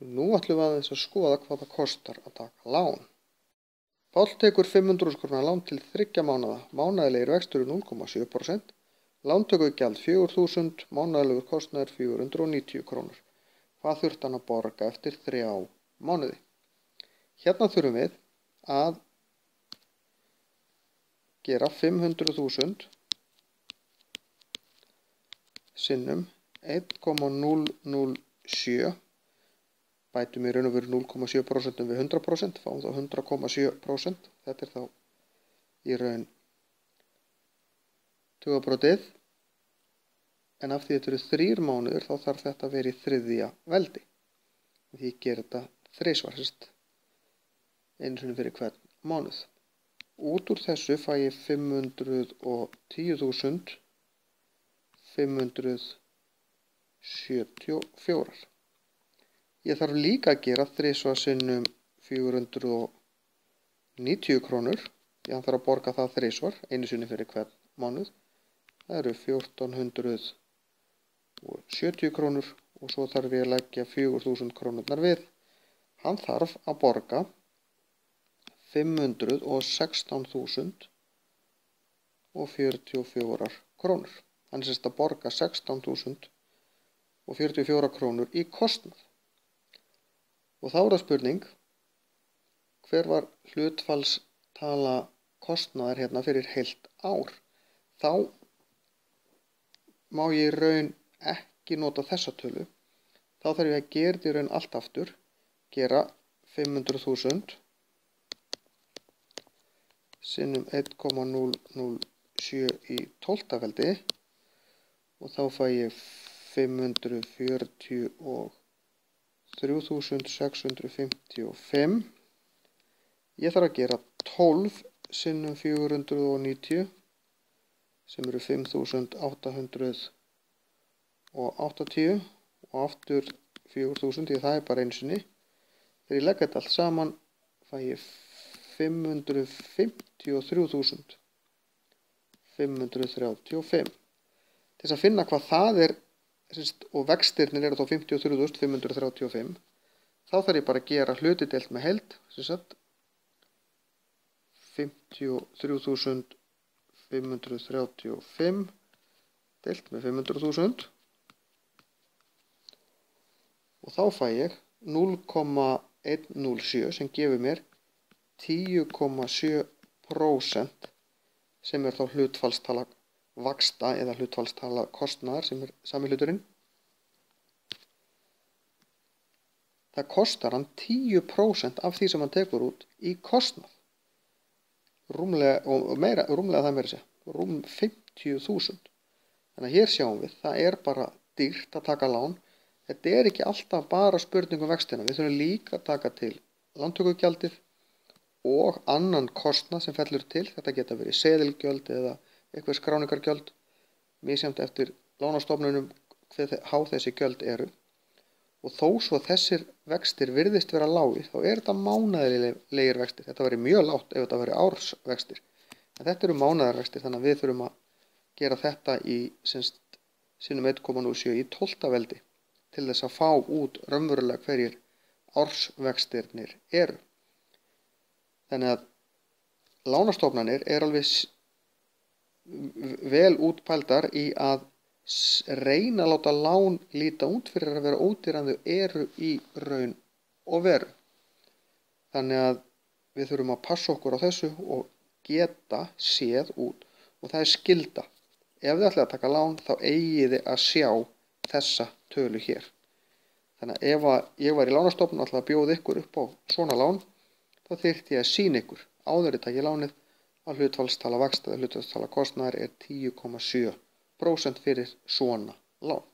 Nú ætlum við aðeins að skoða hvað það kostar að taka lán. Páll tekur 500.000 kr. lán til 3 mánaða. Mánaðarlegir vextir 0,7%. Lántökugjald 4.000, mánaðarlegur kostnaður 490 kr. Hvað þurfti hann að borga eftir 3 mánuði? Hérna þurfum við að gera 500.000 sinnum 1,007, bætum í raun og veru 0,7% við 100%, fáum þá 100,7%, þetta þá í raun tugabrótið, en af því þetta eru 3 mánuður þá þarf þetta að vera í 3. veldi. Því ég ger þetta 3 svarsist, einu sinni fyrir hvern mánuð. Út úr þessu fæ ég 510.574. Ég þarf líka að gera 3 sinnum 490 krónur. Ég þarf að borga það 3, einu sinni fyrir hvern mánuð. Það eru 1.470 krónur og svo þarf ég að leggja 4.000 krónurnar við. Hann þarf að borga 516.044 krónur. Hann er að borga 16.044 krónur í kostnað. Og þá er það spurning, hver var hlutfallstala kostnaðar hérna fyrir heilt ár? Þá má ég í raun ekki nota þessa tölu. Þá þarf ég að gera þetta í raun allt aftur, gera 500.000 sinnum 1,007 í 12. veldi og þá fæ ég 543.655. Ég þarf að gera 12 sinnum 490 sem eru 5.880 og aftur 4.000 því það er bara einu sinni. Þegar ég legg þetta allt saman fæ ég 553.535. Til þess að finna hvað það er, og vextirnir eru þá 53.535, þá þarf ég bara að gera hluti deilt með heild, 53.535 deilt með 500.000 og þá fæ ég 0,107 sem gefur mér 10,7% sem er þá hlutfallstala vaxta eða hlutfallstala kostnaðar sem er sami hluturinn. Það kostar hann 10% af því sem hann tekur út í kostnað. Rúmlega það meira sér, rúm 50.000. Þannig að hér sjáum við, það er bara dýrt að taka lán. Þetta er ekki alltaf bara spurning vextina. Við þurfum líka að taka til lántökugjaldið og annan kostnað sem fellur til. Þetta geta verið seðilgjöld eða eitthvað skráningargjöld, misjafnt eftir lánastofnunum hve há þessi gjöld eru. Og þó svo þessir vextir virðist vera lágir, þá er þetta mánaðarlegir vextir. Þetta væri mjög lágt ef þetta væri ársvextir. En þetta eru mánaðarvextir, þannig að við þurfum að gera þetta í sinnum 1,07 í 12. veldi til þess að fá út raunverulega hverjir ársvextirnir eru. Þannig að lánastofnanir er alveg vel útpældar í að reyna að láta lán líta út fyrir að vera ódýrari en þau eru í raun og veru. Þannig að við þurfum að passa okkur á þessu og geta séð út og það er skylda. Ef þið ætlið að taka lán þá eigið þið að sjá þessa tölu hér. Þannig að ef ég var í lánastofnun og ætlaði að bjóða ykkur upp á svona lán þá þyrfti ég að sýna ykkur áður þið takið lánið að hlutfallstala vaxta eða hlutfallstala kostnaðar er 10,7% fyrir svona lán.